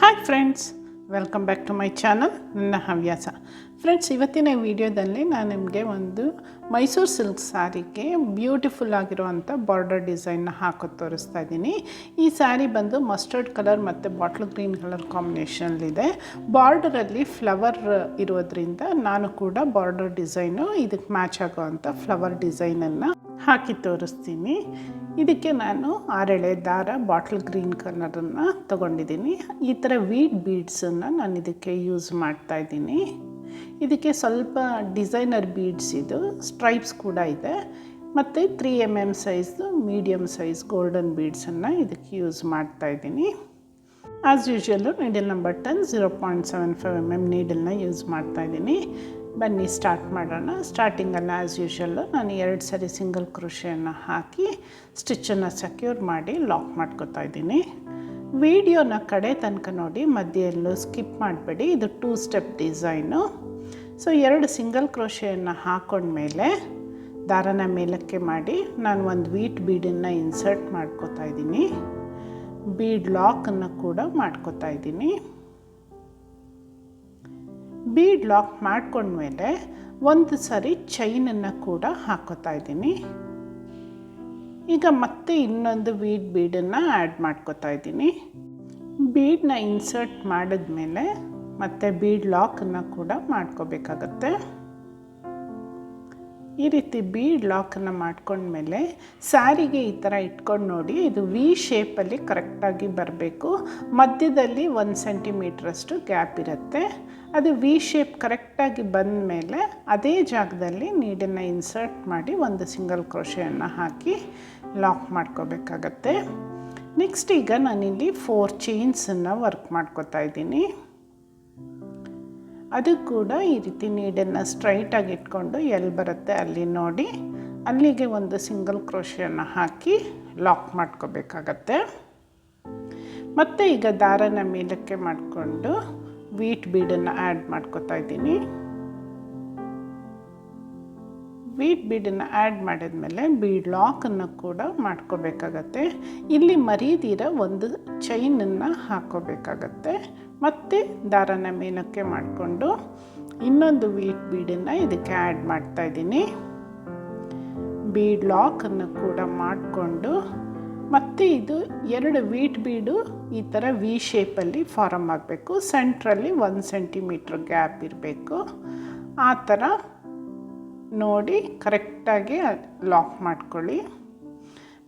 Hi friends, welcome back to my channel. ನನ್ನ ಹವ್ಯಾಸ. Friends, ಇವತ್ತಿನ ವಿಡಿಯೋದಲ್ಲಿ ನಾನು ನಿಮಗೆ ಒಂದು ಮೈಸೂರು ಸಿಲ್ಕ್ ಸ್ಯಾರಿಗೆ ಬ್ಯೂಟಿಫುಲ್ ಆಗಿರುವಂಥ ಬಾರ್ಡರ್ ಡಿಸೈನ್ನ ಹಾಕೋದು ತೋರಿಸ್ತಾ ಇದ್ದೀನಿ. ಈ ಸ್ಯಾರಿ ಬಂದು ಮಸ್ಟರ್ಡ್ ಕಲರ್ ಮತ್ತು ಬಾಟ್ಲ್ ಗ್ರೀನ್ ಕಲರ್ ಕಾಂಬಿನೇಷನಲ್ಲಿದೆ. ಬಾರ್ಡರಲ್ಲಿ ಫ್ಲವರ್ ಇರೋದ್ರಿಂದ ನಾನು ಕೂಡ ಬಾರ್ಡರ್ ಡಿಸೈನು ಇದಕ್ಕೆ ಮ್ಯಾಚ್ ಆಗೋವಂಥ ಫ್ಲವರ್ ಡಿಸೈನನ್ನು ಹಾಕಿ ತೋರಿಸ್ತೀನಿ. ಇದಕ್ಕೆ ನಾನು 6 ಎಳೆ ದಾರ ಬಾಟ್ಲ್ ಗ್ರೀನ್ ಕಲರನ್ನು ತೊಗೊಂಡಿದ್ದೀನಿ. ಈ ಥರ ವೀಟ್ ಬೀಡ್ಸನ್ನು ನಾನು ಇದಕ್ಕೆ ಯೂಸ್ ಮಾಡ್ತಾಯಿದ್ದೀನಿ. ಇದಕ್ಕೆ ಸ್ವಲ್ಪ ಡಿಸೈನರ್ ಬೀಡ್ಸ್, ಇದು ಸ್ಟ್ರೈಪ್ಸ್ ಕೂಡ ಇದೆ, ಮತ್ತು 3 mm size medium size golden ಬೀಡ್ಸನ್ನು ಇದಕ್ಕೆ ಯೂಸ್ ಮಾಡ್ತಾಯಿದ್ದೀನಿ. As usually needle number 10 0.75 mm ನೀಡಲ್ನ ಯೂಸ್ ಮಾಡ್ತಾಯಿದ್ದೀನಿ. ಬನ್ನಿ ಸ್ಟಾರ್ಟ್ ಮಾಡೋಣ. ಸ್ಟಾರ್ಟಿಂಗನ್ನು ಆ್ಯಸ್ ಯೂಶ್ವಲ್ಲು ನಾನು 2 ಸರಿ ಸಿಂಗಲ್ ಕ್ರೋಶೆಯನ್ನು ಹಾಕಿ ಸ್ಟಿಚ್ಚನ್ನು ಸೆಕ್ಯೂರ್ ಮಾಡಿ ಲಾಕ್ ಮಾಡ್ಕೊತಾ ಇದ್ದೀನಿ. ವಿಡಿಯೋನ ಕಡೆ ತನಕ ನೋಡಿ, ಮಧ್ಯೆಯಲ್ಲೂ ಸ್ಕಿಪ್ ಮಾಡಬೇಡಿ. ಇದು 2 ಸ್ಟೆಪ್ ಡಿಸೈನು. ಸೊ 2 ಸಿಂಗಲ್ ಕ್ರೋಶೆಯನ್ನು ಹಾಕೊಂಡ್ಮೇಲೆ ದಾರನ ಮೇಲಕ್ಕೆ ಮಾಡಿ ನಾನು ಒಂದು ವೀಟ್ ಬೀಡನ್ನು ಇನ್ಸರ್ಟ್ ಮಾಡ್ಕೋತಾ ಇದ್ದೀನಿ. ಬೀಡ್ ಲಾಕನ್ನು ಕೂಡ ಮಾಡ್ಕೋತಾ ಇದ್ದೀನಿ. ಬೀಡ್ ಲಾಕ್ ಮಾಡ್ಕೊಂಡ್ಮೇಲೆ ಒಂದು ಸರಿ ಚೈನನ್ನು ಕೂಡ ಹಾಕೋತಾ ಇದ್ದೀನಿ. ಈಗ ಮತ್ತೆ ಇನ್ನೊಂದು ವೀಟ್ ಬೀಡನ್ನು ಆ್ಯಡ್ ಮಾಡ್ಕೋತಾ ಇದ್ದೀನಿ. ಬೀಡನ್ನ ಇನ್ಸರ್ಟ್ ಮಾಡಿದ್ಮೇಲೆ ಮತ್ತೆ ಬೀಡ್ ಲಾಕನ್ನು ಕೂಡ ಮಾಡ್ಕೋಬೇಕಾಗತ್ತೆ. ಈ ರೀತಿ ಬೀಡ್ ಲಾಕನ್ನು ಮಾಡ್ಕೊಂಡ್ಮೇಲೆ ಸ್ಯಾರಿಗೆ ಈ ಥರ ಇಟ್ಕೊಂಡು ನೋಡಿ, ಇದು ವಿ ಶೇಪಲ್ಲಿ ಕರೆಕ್ಟಾಗಿ ಬರಬೇಕು. ಮಧ್ಯದಲ್ಲಿ 1 ಸೆಂಟಿಮೀಟ್ರಷ್ಟು ಗ್ಯಾಪ್ ಇರುತ್ತೆ. ಅದು ವಿ ಶೇಪ್ ಕರೆಕ್ಟಾಗಿ ಬಂದ ಮೇಲೆ ಅದೇ ಜಾಗದಲ್ಲಿ ನೀಡನ್ನು ಇನ್ಸರ್ಟ್ ಮಾಡಿ ಒಂದು ಸಿಂಗಲ್ ಕ್ರೋಶೆಯನ್ನು ಹಾಕಿ ಲಾಕ್ ಮಾಡ್ಕೋಬೇಕಾಗತ್ತೆ. ನೆಕ್ಸ್ಟ್ ಈಗ ನಾನಿಲ್ಲಿ 4 ಚೈನ್ಸನ್ನು ವರ್ಕ್ ಮಾಡ್ಕೋತಾ ಇದ್ದೀನಿ. ಅದು ಕೂಡ ಈ ರೀತಿ ನೀಡನ್ನು ಸ್ಟ್ರೈಟಾಗಿ ಇಟ್ಕೊಂಡು ಎಲ್ಲಿ ಬರುತ್ತೆ ಅಲ್ಲಿ ನೋಡಿ ಅಲ್ಲಿಗೆ ಒಂದು ಸಿಂಗಲ್ ಕ್ರೋಶೆಯನ್ನು ಹಾಕಿ ಲಾಕ್ ಮಾಡ್ಕೋಬೇಕಾಗತ್ತೆ. ಮತ್ತು ಈಗ ದಾರನ ಮೇಲಕ್ಕೆ ಮಾಡಿಕೊಂಡು ವೀಟ್ ಬೀಡನ್ನು ಆ್ಯಡ್ ಮಾಡ್ಕೋತಾ ಇದ್ದೀನಿ. ವೀಟ್ ಬೀಡನ್ನು ಆ್ಯಡ್ ಮಾಡಿದ್ಮೇಲೆ ಬೀಡ್ ಲಾಕನ್ನು ಕೂಡ ಮಾಡ್ಕೋಬೇಕಾಗತ್ತೆ. ಇಲ್ಲಿ ಮರೀದಿರ ಒಂದು ಚೈನನ್ನು ಹಾಕೋಬೇಕಾಗತ್ತೆ. ಮತ್ತು ದಾರನ ಮೇಲಕ್ಕೆ ಮಾಡಿಕೊಂಡು ಇನ್ನೊಂದು ವೀಟ್ ಬೀಡನ್ನು ಇದಕ್ಕೆ ಆ್ಯಡ್ ಮಾಡ್ತಾಯಿದ್ದೀನಿ. ಬೀಡ್ ಲಾಕನ್ನು ಕೂಡ ಮಾಡಿಕೊಂಡು ಮತ್ತು ಇದು 2 ವೀಟ್ ಬೀಡು ಈ ಥರ ವಿ ಶೇಪಲ್ಲಿ ಫಾರಮ್ ಆಗಬೇಕು. ಸೆಂಟ್ರಲ್ಲಿ 1 ಸೆಂಟಿಮೀಟ್ರ್ ಗ್ಯಾಪ್ ಇರಬೇಕು. ಆ ಥರ ನೋಡಿ ಕರೆಕ್ಟಾಗಿ ಲಾಕ್ ಮಾಡ್ಕೊಳ್ಳಿ.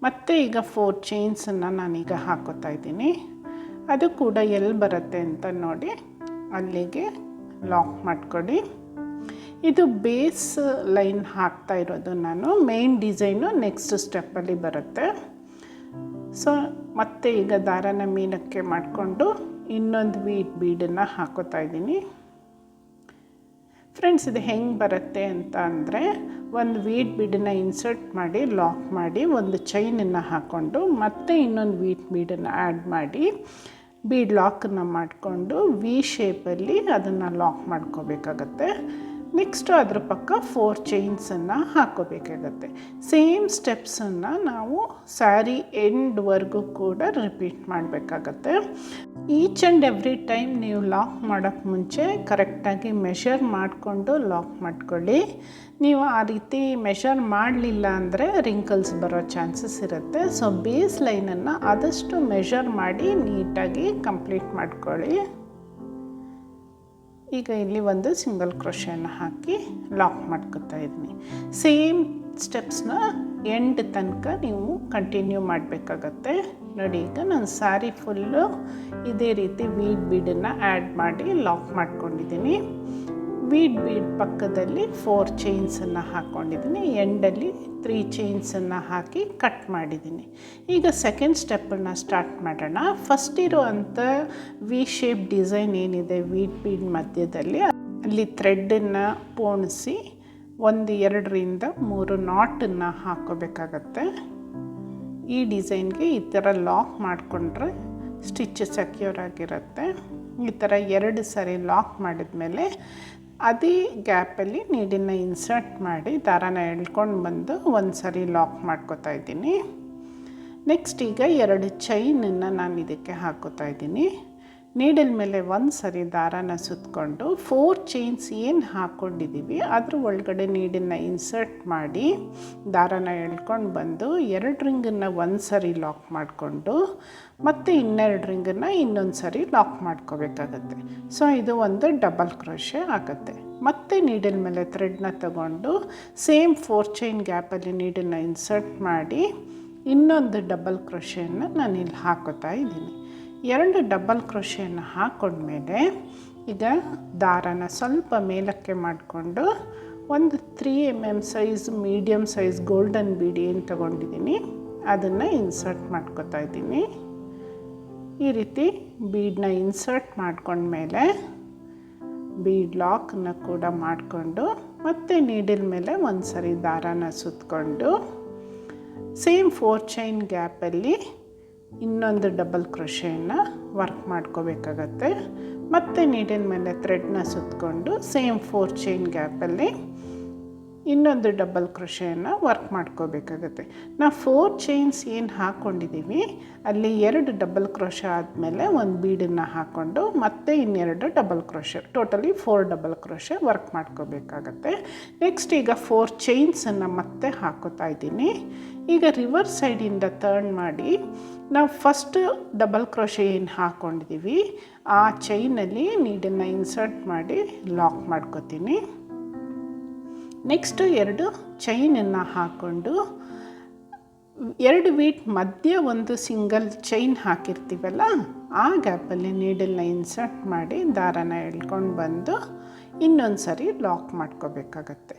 ಮತ್ತು ಈಗ 4 ಚೈನ್ಸನ್ನು ನಾನೀಗ ಹಾಕೋತಾ ಇದ್ದೀನಿ. ಅದು ಕೂಡ ಎಲ್ಲಿ ಬರುತ್ತೆ ಅಂತ ನೋಡಿ ಅಲ್ಲಿಗೆ ಲಾಕ್ ಮಾಡ್ಕೊಳ್ಳಿ. ಇದು ಬೇಸ್ ಲೈನ್ ಹಾಕ್ತಾ ಇರೋದು ನಾನು. ಮೇನ್ ಡಿಸೈನು ನೆಕ್ಸ್ಟ್ ಸ್ಟೆಪ್ಪಲ್ಲಿ ಬರುತ್ತೆ. ಸೊ ಮತ್ತೆ ಈಗ ದಾರನ ಮೀನಕ್ಕೆ ಮಾಡಿಕೊಂಡು ಇನ್ನೊಂದು ವೀಟ್ ಬೀಡನ್ನು ಹಾಕೋತಾ ಇದ್ದೀನಿ. ಫ್ರೆಂಡ್ಸ್, ಇದು ಹೆಂಗೆ ಬರುತ್ತೆ ಅಂತ ಅಂದರೆ, ಒಂದು ವೀಟ್ ಬೀಡನ್ನು ಇನ್ಸರ್ಟ್ ಮಾಡಿ ಲಾಕ್ ಮಾಡಿ ಒಂದು ಚೈನನ್ನು ಹಾಕ್ಕೊಂಡು ಮತ್ತೆ ಇನ್ನೊಂದು ವೀಟ್ ಬೀಡನ್ನು ಆ್ಯಡ್ ಮಾಡಿ ಬೀಡ್ ಲಾಕನ್ನು ಮಾಡಿಕೊಂಡು ವಿ ಶೇಪಲ್ಲಿ ಅದನ್ನು ಲಾಕ್ ಮಾಡ್ಕೋಬೇಕಾಗತ್ತೆ. ನೆಕ್ಸ್ಟು ಅದ್ರ ಪಕ್ಕ 4 ಚೈನ್ಸನ್ನು ಹಾಕೋಬೇಕಾಗತ್ತೆ. ಸೇಮ್ ಸ್ಟೆಪ್ಸನ್ನು ನಾವು ಸ್ಯಾರಿ ಎಂಡ್ವರೆಗೂ ಕೂಡ ರಿಪೀಟ್ ಮಾಡಬೇಕಾಗತ್ತೆ. ಈಚ್ ಆ್ಯಂಡ್ ಎವ್ರಿ ಟೈಮ್ ನೀವು ಲಾಕ್ ಮಾಡೋಕ್ಕೆ ಮುಂಚೆ ಕರೆಕ್ಟಾಗಿ ಮೆಷರ್ ಮಾಡಿಕೊಂಡು ಲಾಕ್ ಮಾಡ್ಕೊಳ್ಳಿ. ನೀವು ಆ ರೀತಿ ಮೆಷರ್ ಮಾಡಲಿಲ್ಲ ಅಂದರೆ ರಿಂಕಲ್ಸ್ ಬರೋ ಚಾನ್ಸಸ್ ಇರುತ್ತೆ. ಸೊ ಬೇಸ್ ಲೈನನ್ನು ಆದಷ್ಟು ಮೆಷರ್ ಮಾಡಿ ನೀಟಾಗಿ ಕಂಪ್ಲೀಟ್ ಮಾಡ್ಕೊಳ್ಳಿ. ಈಗ ಇಲ್ಲಿ ಒಂದು ಸಿಂಗಲ್ ಕ್ರೋಶೆಯನ್ನು ಹಾಕಿ ಲಾಕ್ ಮಾಡ್ಕೊತಾ ಇದ್ದೀನಿ. ಸೇಮ್ ಸ್ಟೆಪ್ಸ್ನ ಎಂಡ್ ತನಕ ನೀವು ಕಂಟಿನ್ಯೂ ಮಾಡಬೇಕಾಗತ್ತೆ. ನೋಡಿ, ಈಗ ನಾನು ಸ್ಯಾರಿ ಫುಲ್ಲು ಇದೇ ರೀತಿ ವೀಟ್ ಬೀಡನ್ನು ಆ್ಯಡ್ ಮಾಡಿ ಲಾಕ್ ಮಾಡ್ಕೊಂಡಿದ್ದೀನಿ. ವೀಟ್ ಬೀಡ್ ಪಕ್ಕದಲ್ಲಿ 4 ಚೈನ್ಸನ್ನು ಹಾಕ್ಕೊಂಡಿದ್ದೀನಿ. ಎಂಡಲ್ಲಿ 3 ಚೈನ್ಸನ್ನು ಹಾಕಿ ಕಟ್ ಮಾಡಿದ್ದೀನಿ. ಈಗ ಸೆಕೆಂಡ್ ಸ್ಟೆಪ್ಪನ್ನು ಸ್ಟಾರ್ಟ್ ಮಾಡೋಣ. ಫಸ್ಟ್ ಇರುವಂಥ ವಿ ಶೇಪ್ ಡಿಸೈನ್ ಏನಿದೆ ವೀಟ್ ಬೀಡ್ ಮಧ್ಯದಲ್ಲಿ, ಅಲ್ಲಿ ಥ್ರೆಡ್ಡನ್ನು ಪೋಣಿಸಿ 1, 2ರಿಂದ 3 ನಾಟನ್ನು ಹಾಕೋಬೇಕಾಗತ್ತೆ. ಈ ಡಿಸೈನ್ಗೆ ಈ ಥರ ಲಾಕ್ ಮಾಡಿಕೊಂಡ್ರೆ ಸ್ಟಿಚ್ ಸೆಕ್ಯೂರ್ ಆಗಿರುತ್ತೆ. ಈ ಥರ 2 ಸರಿ ಲಾಕ್ ಮಾಡಿದ್ಮೇಲೆ ಅದೇ ಗ್ಯಾಪಲ್ಲಿ ನೀಡನ್ನು ಇನ್ಸರ್ಟ್ ಮಾಡಿ ದಾರನ ಎಳ್ಕೊಂಡು ಬಂದು ಒಂದು ಸರಿ ಲಾಕ್ ಮಾಡ್ಕೋತಾ ಇದ್ದೀನಿ. ನೆಕ್ಸ್ಟ್ ಈಗ 2 ಚೈನನ್ನು ನಾನು ಇದಕ್ಕೆ ಹಾಕೋತಾ ಇದ್ದೀನಿ. ನೀಡಲ್ ಮೇಲೆ ಒಂದು ಸರಿ ದಾರಾನ ಸುತ್ತಕೊಂಡು 4 ಚೈನ್ಸ್ ಏನು ಹಾಕ್ಕೊಂಡಿದ್ದೀವಿ ಅದ್ರ ಒಳಗಡೆ ನೀಡನ್ನು ಇನ್ಸರ್ಟ್ ಮಾಡಿ ದಾರಾನ ಎಳ್ಕೊಂಡು ಬಂದು 2 ರಿಂಗನ್ನು ಒಂದು ಸರಿ ಲಾಕ್ ಮಾಡಿಕೊಂಡು ಮತ್ತು 2 ರಿಂಗನ್ನು ಇನ್ನೊಂದು ಸರಿ ಲಾಕ್ ಮಾಡ್ಕೋಬೇಕಾಗತ್ತೆ. ಸೊ ಇದು ಒಂದು ಡಬಲ್ ಕ್ರೋಶೆ ಆಗುತ್ತೆ. ಮತ್ತು ನೀಡಲ್ ಮೇಲೆ ಥ್ರೆಡ್ನ ತಗೊಂಡು ಸೇಮ್ 4 ಚೈನ್ ಗ್ಯಾಪಲ್ಲಿ ನೀಡನ್ನು ಇನ್ಸರ್ಟ್ ಮಾಡಿ ಇನ್ನೊಂದು ಡಬಲ್ ಕ್ರೋಶೆಯನ್ನು ನಾನಿಲ್ಲಿ ಹಾಕೋತಾ ಇದ್ದೀನಿ. 2 ಡಬಲ್ ಕ್ರೋಶೆಯನ್ನು ಹಾಕೊಂಡ್ಮೇಲೆ ಈಗ ದಾರಾನ ಸ್ವಲ್ಪ ಮೇಲಕ್ಕೆ ಮಾಡಿಕೊಂಡು ಒಂದು 3 mm size medium size golden bead ಏನು ತೊಗೊಂಡಿದ್ದೀನಿ ಅದನ್ನು ಇನ್ಸರ್ಟ್ ಮಾಡ್ಕೋತಾ ಇದ್ದೀನಿ. ಈ ರೀತಿ ಬೀಡನ್ನ ಇನ್ಸರ್ಟ್ ಮಾಡ್ಕೊಂಡ್ಮೇಲೆ ಬೀಡ್ ಲಾಕನ್ನು ಕೂಡ ಮಾಡಿಕೊಂಡು ಮತ್ತು ನೀಡಿಲ್ ಮೇಲೆ ಒಂದು ಸರಿ ದಾರಾನ ಸುತ್ತಕೊಂಡು ಸೇಮ್ 4 ಚೈನ್ ಗ್ಯಾಪಲ್ಲಿ ಇನ್ನೊಂದು ಡಬಲ್ ಕ್ರೋಶೆಯನ್ನು ವರ್ಕ್ ಮಾಡ್ಕೋಬೇಕಾಗತ್ತೆ. ಮತ್ತು ನೀಡಿಲ್ ಮೇಲೆ ಥ್ರೆಡ್ನ ಸುತ್ತಕೊಂಡು ಸೇಮ್ 4 ಚೈನ್ ಗ್ಯಾಪಲ್ಲಿ ಇನ್ನೊಂದು ಡಬಲ್ ಕ್ರೋಶೆಯನ್ನು ವರ್ಕ್ ಮಾಡ್ಕೋಬೇಕಾಗತ್ತೆ. ನಾವು 4 ಚೈನ್ಸ್ ಏನು ಹಾಕ್ಕೊಂಡಿದ್ದೀವಿ ಅಲ್ಲಿ 2 ಡಬಲ್ ಕ್ರೋಶೆ ಆದಮೇಲೆ ಒಂದು ಬೀಡನ್ನು ಹಾಕ್ಕೊಂಡು ಮತ್ತೆ 2 double crochet, totally 4 double crochet work ಮಾಡ್ಕೋಬೇಕಾಗತ್ತೆ. ನೆಕ್ಸ್ಟ್ ಈಗ 4 ಚೈನ್ಸನ್ನು ಮತ್ತೆ ಹಾಕೋತಾ ಇದ್ದೀನಿ. ಈಗ ರಿವರ್ಸ್ ಸೈಡಿಂದ ಟರ್ನ್ ಮಾಡಿ ನಾವು ಫಸ್ಟ್ ಡಬಲ್ ಕ್ರೋಶೆ ಏನು ಹಾಕ್ಕೊಂಡಿದ್ದೀವಿ ಆ ಚೈನಲ್ಲಿ ನೀಡನ್ನು ಇನ್ಸರ್ಟ್ ಮಾಡಿ ಲಾಕ್ ಮಾಡ್ಕೋತೀನಿ. ನೆಕ್ಸ್ಟು 2 ಚೈನನ್ನು ಹಾಕ್ಕೊಂಡು 2 ವೀಟ್ ಮಧ್ಯೆ ಒಂದು ಸಿಂಗಲ್ ಚೈನ್ ಹಾಕಿರ್ತೀವಲ್ಲ ಆ ಗ್ಯಾಪಲ್ಲಿ ನೀಡಲ್ನ ಇನ್ಸರ್ಟ್ ಮಾಡಿ ದಾರಾನ ಎಳ್ಕೊಂಡು ಬಂದು ಇನ್ನೊಂದು ಸರಿ ಲಾಕ್ ಮಾಡ್ಕೋಬೇಕಾಗತ್ತೆ.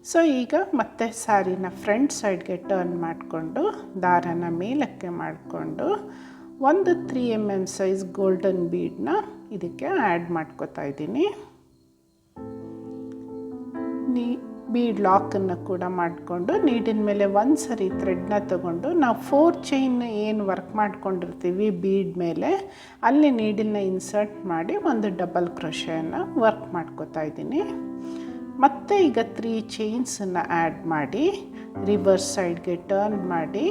ಸೊ ಈಗ ಮತ್ತೆ ಸ್ಯಾರಿನ ಫ್ರಂಟ್ ಸೈಡ್ಗೆ ಟರ್ನ್ ಮಾಡಿಕೊಂಡು ದಾರಾನ ಮೇಲಕ್ಕೆ ಮಾಡಿಕೊಂಡು ಒಂದು 3 mm ಸೈಜ್ ಗೋಲ್ಡನ್ ಬೀಡನ್ನ ಇದಕ್ಕೆ ಆ್ಯಡ್ ಮಾಡ್ಕೋತಾ ಇದ್ದೀನಿ. ಬೀಡ್ ಲಾಕನ್ನು ಕೂಡ ಮಾಡಿಕೊಂಡು ನೀಡಿನ ಮೇಲೆ ಒಂದು ಸರಿ ಥ್ರೆಡ್ನ ತಗೊಂಡು ನಾವು 4 ಚೈನ್ ಏನು ವರ್ಕ್ ಮಾಡ್ಕೊಂಡಿರ್ತೀವಿ ಬೀಡ್ ಮೇಲೆ ಅಲ್ಲಿ ನೀಡಲ್ನ ಇನ್ಸರ್ಟ್ ಮಾಡಿ ಒಂದು ಡಬಲ್ ಕ್ರೋಶೆಯನ್ನು ವರ್ಕ್ ಮಾಡ್ಕೋತಾ ಇದ್ದೀನಿ. ಮತ್ತು ಈಗ 3 ಚೈನ್ಸನ್ನು ಆ್ಯಡ್ ಮಾಡಿ ರಿವರ್ಸ್ ಸೈಡ್ಗೆ ಟರ್ನ್ ಮಾಡಿ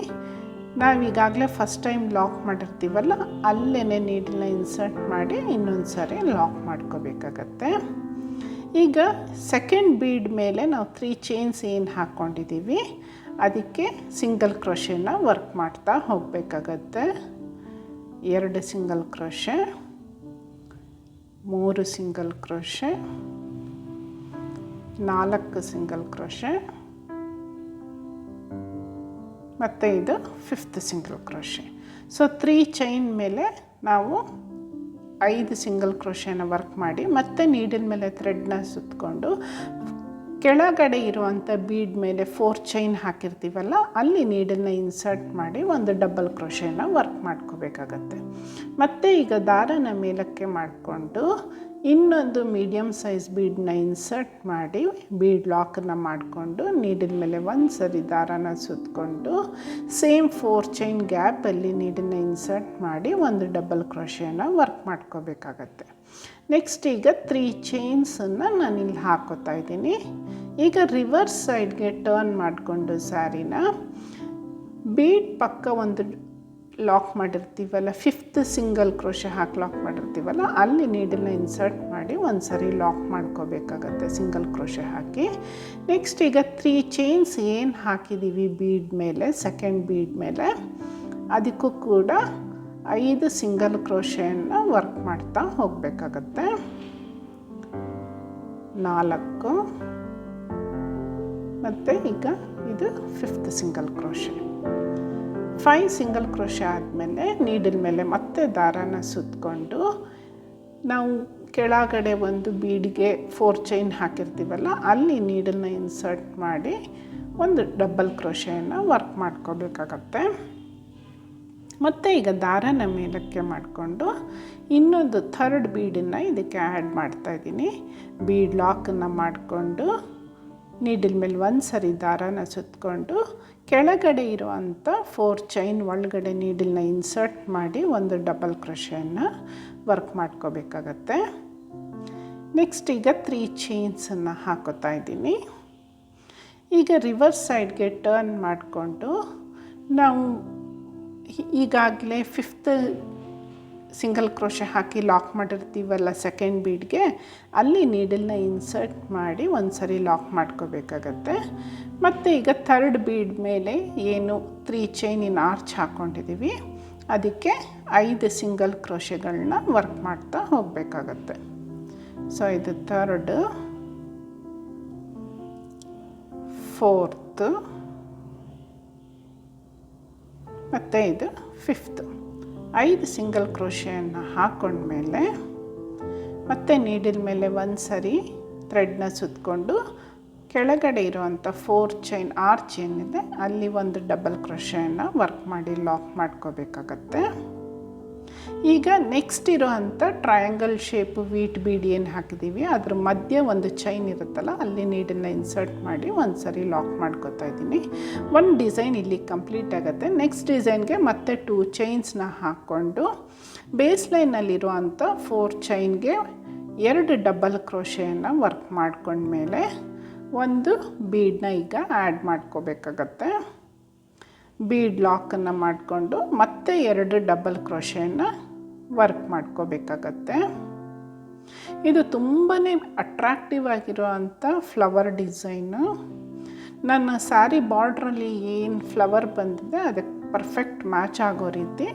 ನಾವೀಗಾಗಲೇ ಫಸ್ಟ್ ಟೈಮ್ ಲಾಕ್ ಮಾಡಿರ್ತೀವಲ್ಲ ಅಲ್ಲೇ ನೀಡಲ್ನ ಇನ್ಸರ್ಟ್ ಮಾಡಿ ಇನ್ನೊಂದು ಸಾರಿ ಲಾಕ್ ಮಾಡ್ಕೋಬೇಕಾಗತ್ತೆ. ಈಗ ಸೆಕೆಂಡ್ ಬೀಡ್ ಮೇಲೆ ನಾವು 3 ಚೈನ್ಸ್ ಏನು ಹಾಕ್ಕೊಂಡಿದ್ದೀವಿ ಅದಕ್ಕೆ ಸಿಂಗಲ್ ಕ್ರೋಶೆನ ವರ್ಕ್ ಮಾಡ್ತಾ ಹೋಗಬೇಕಾಗತ್ತೆ. 2 single crochet, 3 single crochet, 4 single crochet ಮತ್ತು ಇದು 5th single crochet. So 3 chain ಮೇಲೆ ನಾವು 5 ಸಿಂಗಲ್ ಕ್ರೋಶೆನ ವರ್ಕ್ ಮಾಡಿ ಮತ್ತೆ ನೀಡಿನ ಮೇಲೆ ಥ್ರೆಡ್ನ ಸುತ್ತಕೊಂಡು ಕೆಳಗಡೆ ಇರುವಂಥ ಬೀಡ್ ಮೇಲೆ 4 ಚೈನ್ ಹಾಕಿರ್ತೀವಲ್ಲ ಅಲ್ಲಿ ನೀಡನ್ನು ಇನ್ಸರ್ಟ್ ಮಾಡಿ ಒಂದು ಡಬಲ್ ಕ್ರೋಶೆನ ವರ್ಕ್ ಮಾಡ್ಕೋಬೇಕಾಗತ್ತೆ. ಮತ್ತು ಈಗ ದಾರನ ಮೇಲಕ್ಕೆ ಮಾಡಿಕೊಂಡು ಇನ್ನೊಂದು ಮೀಡಿಯಮ್ ಸೈಜ್ ಬೀಡನ್ನ ಇನ್ಸರ್ಟ್ ಮಾಡಿ ಬೀಡ್ ಲಾಕನ್ನು ಮಾಡಿಕೊಂಡು ನೀಡಿನ ಮೇಲೆ ಒಂದು ಸರಿ ದಾರನ ಸುತ್ತಕೊಂಡು ಸೇಮ್ 4 ಚೈನ್ ಗ್ಯಾಪಲ್ಲಿ ನೀಡನ್ನು ಇನ್ಸರ್ಟ್ ಮಾಡಿ ಒಂದು ಡಬಲ್ ಕ್ರೋಶೆನ ವರ್ಕ್ ಮಾಡ್ಕೋಬೇಕಾಗತ್ತೆ. ನೆಕ್ಸ್ಟ್ ಈಗ 3 ಚೈನ್ಸನ್ನು ನಾನಿಲ್ಲಿ ಹಾಕೋತಾ ಇದ್ದೀನಿ. ಈಗ ರಿವರ್ಸ್ ಸೈಡ್ಗೆ ಟರ್ನ್ ಮಾಡಿಕೊಂಡು ಸ್ಯಾರಿನ ಬೀಡ್ ಪಕ್ಕ ಒಂದು ಲಾಕ್ ಮಾಡಿರ್ತೀವಲ್ಲ 5th ಸಿಂಗಲ್ ಕ್ರೋಶೆ ಹಾಕಿ ಲಾಕ್ ಮಾಡಿರ್ತೀವಲ್ಲ ಅಲ್ಲಿ ನೀಡನ್ನು ಇನ್ಸರ್ಟ್ ಮಾಡಿ ಒಂದು ಸರಿ ಲಾಕ್ ಮಾಡ್ಕೋಬೇಕಾಗತ್ತೆ ಸಿಂಗಲ್ ಕ್ರೋಶೆ ಹಾಕಿ. ನೆಕ್ಸ್ಟ್ ಈಗ 3 ಚೈನ್ಸ್ ಏನು ಹಾಕಿದ್ದೀವಿ ಬೀಡ್ ಮೇಲೆ ಸೆಕೆಂಡ್ ಬೀಡ್ ಮೇಲೆ ಅದಕ್ಕೂ ಕೂಡ 5 ಸಿಂಗಲ್ ಕ್ರೋಶೆಯನ್ನು ವರ್ಕ್ ಮಾಡ್ತಾ ಹೋಗಬೇಕಾಗತ್ತೆ. 4 ಮತ್ತು ಈಗ ಇದು 5th single crochet. 5 single crochet ಆದಮೇಲೆ ನೀಡಲ್ ಮೇಲೆ ಮತ್ತೆ ದಾರಾನ ಸುತ್ತಕೊಂಡು ನಾವು ಕೆಳಗಡೆ ಒಂದು ಬೀಡ್ಗೆ 4 ಚೈನ್ ಹಾಕಿರ್ತೀವಲ್ಲ ಅಲ್ಲಿ ನೀಡಲ್ನ ಇನ್ಸರ್ಟ್ ಮಾಡಿ ಒಂದು ಡಬಲ್ ಕ್ರೋಶೆಯನ್ನು ವರ್ಕ್ ಮಾಡ್ಕೋಬೇಕಾಗತ್ತೆ. ಮತ್ತು ಈಗ ದಾರಾನ ಮೇಲಕ್ಕೆ ಮಾಡಿಕೊಂಡು ಇನ್ನೊಂದು 3rd ಬೀಡನ್ನು ಇದಕ್ಕೆ ಆ್ಯಡ್ ಮಾಡ್ತಾಯಿದ್ದೀನಿ. ಬೀಡ್ ಲಾಕನ್ನು ಮಾಡಿಕೊಂಡು ನೀಡಲ್ ಮೇಲೆ ಒಂದು ಸರಿ ದಾರಾನ ಸುತ್ತಕೊಂಡು ಕೆಳಗಡೆ ಇರುವಂಥ 4 ಚೈನ್ ಒಳಗಡೆ ನೀಡಲ್ನ ಇನ್ಸರ್ಟ್ ಮಾಡಿ ಒಂದು ಡಬಲ್ ಕ್ರೋಶೆಯನ್ನು ವರ್ಕ್ ಮಾಡ್ಕೋಬೇಕಾಗತ್ತೆ. ನೆಕ್ಸ್ಟ್ ಈಗ 3 ಚೈನ್ಸನ್ನು ಹಾಕೋತಾ ಇದ್ದೀನಿ. ಈಗ ರಿವರ್ಸ್ ಸೈಡ್ಗೆ ಟರ್ನ್ ಮಾಡಿಕೊಂಡು ನಾವು ಈಗಾಗಲೇ 5th ಸಿಂಗಲ್ ಕ್ರೋಶೆ ಹಾಕಿ ಲಾಕ್ ಮಾಡಿರ್ತೀವಲ್ಲ ಸೆಕೆಂಡ್ ಬೀಡ್ಗೆ, ಅಲ್ಲಿ ನೀಡಲ್ನ ಇನ್ಸರ್ಟ್ ಮಾಡಿ ಒಂದು ಸರಿ ಲಾಕ್ ಮಾಡ್ಕೋಬೇಕಾಗತ್ತೆ. ಮತ್ತು ಈಗ ಥರ್ಡ್ ಬೀಡ್ ಮೇಲೆ ಏನು 3 ಚೈನಿನ ಆರ್ಚ್ ಹಾಕ್ಕೊಂಡಿದ್ದೀವಿ, ಅದಕ್ಕೆ 5 ಸಿಂಗಲ್ ಕ್ರೋಶೆಗಳನ್ನ ವರ್ಕ್ ಮಾಡ್ತಾ ಹೋಗಬೇಕಾಗತ್ತೆ. ಸೊ ಇದು ಥರ್ಡ್, ಫೋರ್ತ್ ಮತ್ತು ಇದು ಫಿಫ್ತ್. 5 ಸಿಂಗಲ್ ಕ್ರೋಶೆಯನ್ನು ಹಾಕ್ಕೊಂಡ್ಮೇಲೆ ಮತ್ತೆ ನೀಡಿಲ್ ಮೇಲೆ ಒಂದು ಸರಿ ಥ್ರೆಡ್ನ ಸುತ್ತಕೊಂಡು ಕೆಳಗಡೆ ಇರುವಂಥ 4 ಚೈನ್ ಆರ್ಚ್ ಏನಿದೆ ಅಲ್ಲಿ ಒಂದು ಡಬಲ್ ಕ್ರೋಶೆಯನ್ನು ವರ್ಕ್ ಮಾಡಿ ಲಾಕ್ ಮಾಡ್ಕೋಬೇಕಾಗತ್ತೆ. ಈಗ ನೆಕ್ಸ್ಟ್ ಇರೋವಂಥ ಟ್ರಯಾಂಗಲ್ ಶೇಪ್ ವೀಟ್ ಬೀಡ್ ಏನು ಹಾಕಿದ್ದೀವಿ ಅದ್ರ ಮಧ್ಯೆ ಒಂದು ಚೈನ್ ಇರುತ್ತಲ್ಲ, ಅಲ್ಲಿ ನೀಡನ್ನು ಇನ್ಸರ್ಟ್ ಮಾಡಿ ಒಂದು ಸರಿ ಲಾಕ್ ಮಾಡ್ಕೋತಾ ಇದ್ದೀನಿ. ಒಂದು ಡಿಸೈನ್ ಇಲ್ಲಿ ಕಂಪ್ಲೀಟ್ ಆಗುತ್ತೆ. ನೆಕ್ಸ್ಟ್ ಡಿಸೈನ್ಗೆ ಮತ್ತೆ 2 ಚೈನ್ಸ್ನ ಹಾಕ್ಕೊಂಡು ಬೇಸ್ ಲೈನಲ್ಲಿರುವಂಥ 4 ಚೈನ್ಗೆ 2 ಡಬಲ್ ಕ್ರೋಶೆಯನ್ನು ವರ್ಕ್ ಮಾಡ್ಕೊಂಡ್ಮೇಲೆ ಒಂದು ಬೀಡನ್ನ ಈಗ ಆ್ಯಡ್ ಮಾಡ್ಕೋಬೇಕಾಗತ್ತೆ. ಬೀಡ್ ಲಾಕನ್ನು ಮಾಡಿಕೊಂಡು ಮತ್ತೆ 2 ಡಬಲ್ ಕ್ರೋಶೆಯನ್ನು ವರ್ಕ್ ಮಾಡ್ಕೋಬೇಕಾಗತ್ತೆ. ಇದು ತುಂಬಾ ಅಟ್ರಾಕ್ಟಿವ್ ಆಗಿರೋವಂಥ ಫ್ಲವರ್ ಡಿಸೈನು. ನನ್ನ ಸ್ಯಾರಿ ಬಾರ್ಡ್ರಲ್ಲಿ ಏನು ಫ್ಲವರ್ ಬಂದಿದೆ ಅದಕ್ಕೆ ಪರ್ಫೆಕ್ಟ್ ಮ್ಯಾಚ್ ಆಗೋ ರೀತಿ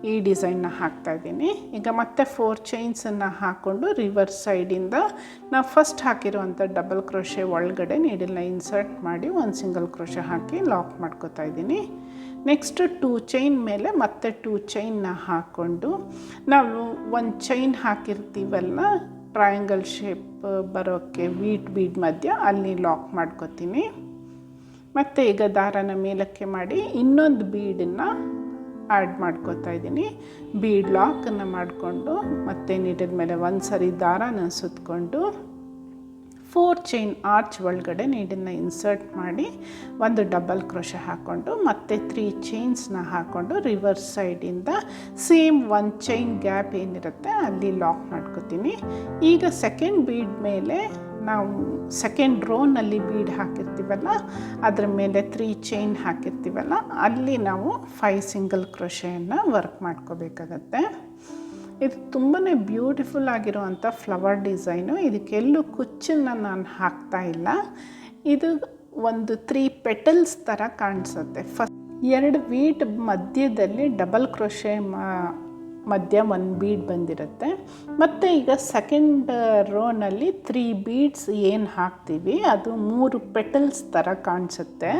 ಈ ಡಿಸೈನ್ನ ಹಾಕ್ತಾಯಿದ್ದೀನಿ. ಈಗ ಮತ್ತೆ 4 ಚೈನ್ಸನ್ನು ಹಾಕ್ಕೊಂಡು ರಿವರ್ಸ್ ಸೈಡಿಂದ ನಾವು ಫಸ್ಟ್ ಹಾಕಿರುವಂಥ ಡಬಲ್ ಕ್ರೋಶೆ ಒಳಗಡೆ ನೀಡಲ್ನ ಇನ್ಸರ್ಟ್ ಮಾಡಿ ಒಂದು ಸಿಂಗಲ್ ಕ್ರೋಶೆ ಹಾಕಿ ಲಾಕ್ ಮಾಡ್ಕೋತಾ ಇದ್ದೀನಿ. ನೆಕ್ಸ್ಟ್ 2 ಚೈನ್ ಮೇಲೆ ಮತ್ತೆ 2 ಚೈನ್ನ ಹಾಕ್ಕೊಂಡು ನಾವು ಒಂದು ಚೈನ್ ಹಾಕಿರ್ತೀವಲ್ಲ ಟ್ರಯಾಂಗಲ್ ಶೇಪ್ ಬರೋಕ್ಕೆ ವೀಟ್ ಬೀಡ್ ಮಧ್ಯ ಅಲ್ಲಿ ಲಾಕ್ ಮಾಡ್ಕೋತೀನಿ. ಮತ್ತು ಈಗ ದಾರನ ಮೇಲಕ್ಕೆ ಮಾಡಿ ಇನ್ನೊಂದು ಬೀಡನ್ನು ಆ್ಯಡ್ ಮಾಡ್ಕೋತಾ ಇದ್ದೀನಿ. ಬೀಡ್ ಲಾಕನ್ನು ಮಾಡಿಕೊಂಡು ಮತ್ತೆ ನೀಡಿದ ಮೇಲೆ ಒಂದು ಸರಿ ದಾರನ ಸುತ್ತಕೊಂಡು 4 ಚೈನ್ ಆರ್ಚ್ ಒಳಗಡೆ ನೀಡನ್ನು ಇನ್ಸರ್ಟ್ ಮಾಡಿ ಒಂದು ಡಬಲ್ ಕ್ರೋಶೆ ಹಾಕ್ಕೊಂಡು ಮತ್ತೆ 3 ಚೈನ್ಸ್ನ ಹಾಕ್ಕೊಂಡು ರಿವರ್ಸ್ ಸೈಡಿಂದ ಸೇಮ್ 1 ಚೈನ್ ಗ್ಯಾಪ್ ಏನಿರುತ್ತೆ ಅಲ್ಲಿ ಲಾಕ್ ಮಾಡ್ಕೋತೀನಿ. ಈಗ ಸೆಕೆಂಡ್ ಬೀಡ್ ಮೇಲೆ ನಾವು ಸೆಕೆಂಡ್ ರೋನಲ್ಲಿ ಬೀಡ್ ಹಾಕಿರ್ತೀವಲ್ಲ ಅದ್ರ ಮೇಲೆ 3 ಚೈನ್ ಹಾಕಿರ್ತೀವಲ್ಲ ಅಲ್ಲಿ ನಾವು 5 ಸಿಂಗಲ್ ಕ್ರೋಶೆಯನ್ನು ವರ್ಕ್ ಮಾಡ್ಕೋಬೇಕಾಗತ್ತೆ. ಇದು ತುಂಬಾ ಬ್ಯೂಟಿಫುಲ್ ಆಗಿರುವಂಥ ಫ್ಲವರ್ ಡಿಸೈನು. ಇದಕ್ಕೆಲ್ಲೂ ಕುಚ್ಚನ್ನು ನಾನು ಹಾಕ್ತಾ ಇಲ್ಲ. ಇದು ಒಂದು 3 ಪೆಟಲ್ಸ್ ಥರ ಕಾಣಿಸುತ್ತೆ. ಫಸ್ಟ್ 2 ವೀಟ್ ಮಧ್ಯದಲ್ಲಿ ಡಬಲ್ ಕ್ರೋಶೆ ಮಧ್ಯ 1 ಬೀಡ್ ಬಂದಿರುತ್ತೆ. ಮತ್ತು ಈಗ ಸೆಕೆಂಡ್ ರೋನಲ್ಲಿ 3 ಬೀಡ್ಸ್ ಏನು ಹಾಕ್ತೀವಿ ಅದು 3 ಪೆಟಲ್ಸ್ ಥರ ಕಾಣಿಸುತ್ತೆ.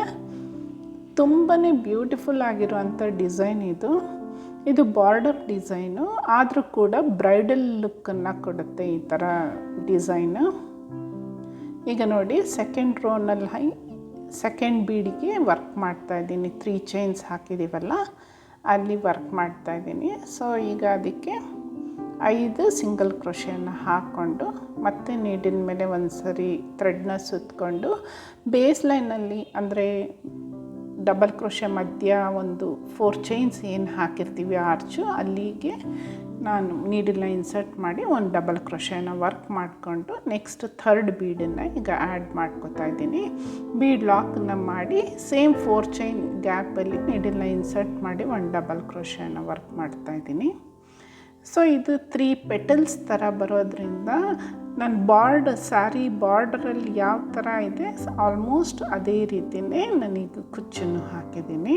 ತುಂಬಾ ಬ್ಯೂಟಿಫುಲ್ ಆಗಿರುವಂಥ ಡಿಸೈನ್ ಇದು. ಇದು ಬಾರ್ಡರ್ ಡಿಸೈನು ಆದರೂ ಕೂಡ ಬ್ರೈಡಲ್ ಲುಕ್ಕನ್ನು ಕೊಡುತ್ತೆ ಈ ಥರ ಡಿಸೈನು. ಈಗ ನೋಡಿ ಸೆಕೆಂಡ್ ರೋನಲ್ಲಿ ಸೆಕೆಂಡ್ ಬೀಡಿಗೆ ವರ್ಕ್ ಮಾಡ್ತಾಯಿದ್ದೀನಿ. 3 ಚೈನ್ಸ್ ಹಾಕಿದ್ದೀವಲ್ಲ ಅಲ್ಲಿ ವರ್ಕ್ ಮಾಡ್ತಾಯಿದ್ದೀನಿ. ಸೊ ಈಗ ಅದಕ್ಕೆ 5 ಸಿಂಗಲ್ ಕ್ರೋಶೆಯನ್ನು ಹಾಕ್ಕೊಂಡು ಮತ್ತೆ ನೀಡಿನ ಮೇಲೆ ಒಂದು ಸರಿ ಥ್ರೆಡ್ನ ಸುತ್ತಕೊಂಡು ಬೇಸ್ ಲೈನಲ್ಲಿ ಅಂದರೆ ಡಬಲ್ ಕ್ರೋಶೆ ಮಧ್ಯ ಒಂದು 4 ಚೈನ್ಸ್ ಏನು ಹಾಕಿರ್ತೀವಿ ಆರ್ಚು ಅಲ್ಲಿಗೆ ನಾನು ನೀಡಲ್ನ ಇನ್ಸರ್ಟ್ ಮಾಡಿ ಒಂದು ಡಬಲ್ ಕ್ರೋಶೆನ ವರ್ಕ್ ಮಾಡಿಕೊಂಡು ನೆಕ್ಸ್ಟ್ ಥರ್ಡ್ ಬೀಡನ್ನು ಈಗ ಆ್ಯಡ್ ಮಾಡ್ಕೋತಾ ಇದ್ದೀನಿ. ಬೀಡ್ ಲಾಕನ್ನು ಮಾಡಿ ಸೇಮ್ 4 ಚೈನ್ ಗ್ಯಾಪಲ್ಲಿ ನೀಡಲ್ನ ಇನ್ಸರ್ಟ್ ಮಾಡಿ ಒಂದು ಡಬಲ್ ಕ್ರೋಶೆನ ವರ್ಕ್ ಮಾಡ್ತಾಯಿದ್ದೀನಿ. ಸೊ ಇದು 3 ಪೆಟಲ್ಸ್ ಥರ ಬರೋದ್ರಿಂದ ನನ್ನ ಸ್ಯಾರಿ ಬಾರ್ಡರಲ್ಲಿ ಯಾವ ಥರ ಇದೆ ಆಲ್ಮೋಸ್ಟ್ ಅದೇ ರೀತಿಯೇ ನಾನೀಗ ಕುಚ್ಚನ್ನು ಹಾಕಿದ್ದೀನಿ.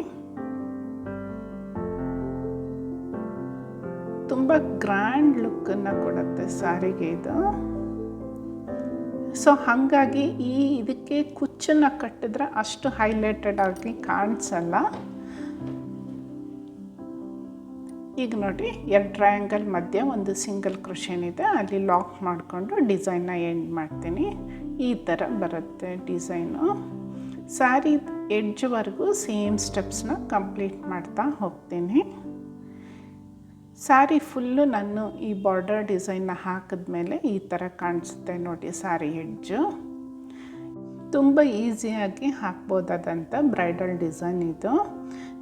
ತುಂಬ ಗ್ರ್ಯಾಂಡ್ ಲುಕ್ಕನ್ನು ಕೊಡುತ್ತೆ ಸ್ಯಾರಿಗೆ ಇದು. ಸೊ ಹಾಗಾಗಿ ಇದಕ್ಕೆ ಕುಚ್ಚನ್ನು ಕಟ್ಟಿದ್ರೆ ಅಷ್ಟು ಹೈಲೈಟೆಡ್ ಆಗಿ ಕಾಣಿಸಲ್ಲ. ಈಗ ನೋಡಿ 2 ಟ್ರಯಾಂಗಲ್ ಮಧ್ಯೆ ಒಂದು ಸಿಂಗಲ್ ಕ್ರೋಶೆನಿದೆ ಅಲ್ಲಿ ಲಾಕ್ ಮಾಡಿಕೊಂಡು ಡಿಸೈನ್ನ ಎಂಡ್ ಮಾಡ್ತೀನಿ. ಈ ಥರ ಬರುತ್ತೆ ಡಿಸೈನು. ಸ್ಯಾರಿ ಎಡ್ಜ್ವರೆಗೂ ಸೇಮ್ ಸ್ಟೆಪ್ಸ್ನ ಕಂಪ್ಲೀಟ್ ಮಾಡ್ತಾ ಹೋಗ್ತೀನಿ. ಸ್ಯಾರಿ ಫುಲ್ಲು ನಾನು ಈ ಬಾರ್ಡರ್ ಡಿಸೈನ್ನ ಹಾಕಿದ್ಮೇಲೆ ಈ ಥರ ಕಾಣಿಸುತ್ತೆ ನೋಡಿ ಸ್ಯಾರಿ ಎಡ್ಜು. ತುಂಬ ಈಸಿಯಾಗಿ ಹಾಕ್ಬೋದಾದಂಥ ಬ್ರೈಡಲ್ ಡಿಸೈನ್ ಇದು.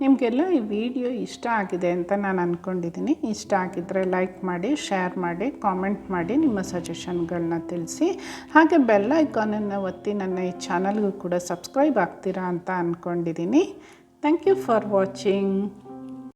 ನಿಮಗೆಲ್ಲ ಈ ವಿಡಿಯೋ ಇಷ್ಟ ಆಗಿದೆ ಅಂತ ನಾನು ಅಂದ್ಕೊಂಡಿದ್ದೀನಿ. ಇಷ್ಟ ಆಗಿದ್ದರೆ ಲೈಕ್ ಮಾಡಿ, ಶೇರ್ ಮಾಡಿ, ಕಾಮೆಂಟ್ ಮಾಡಿ, ನಿಮ್ಮ ಸಜೆಷನ್ಗಳನ್ನ ತಿಳಿಸಿ. ಹಾಗೆ ಬೆಲ್ ಐಕಾನನ್ನು ಒತ್ತಿ ನನ್ನ ಈ ಚಾನಲ್ಗೂ ಕೂಡ ಸಬ್ಸ್ಕ್ರೈಬ್ ಆಗ್ತೀರಾ ಅಂತ ಅಂದ್ಕೊಂಡಿದ್ದೀನಿ. Thank you for watching.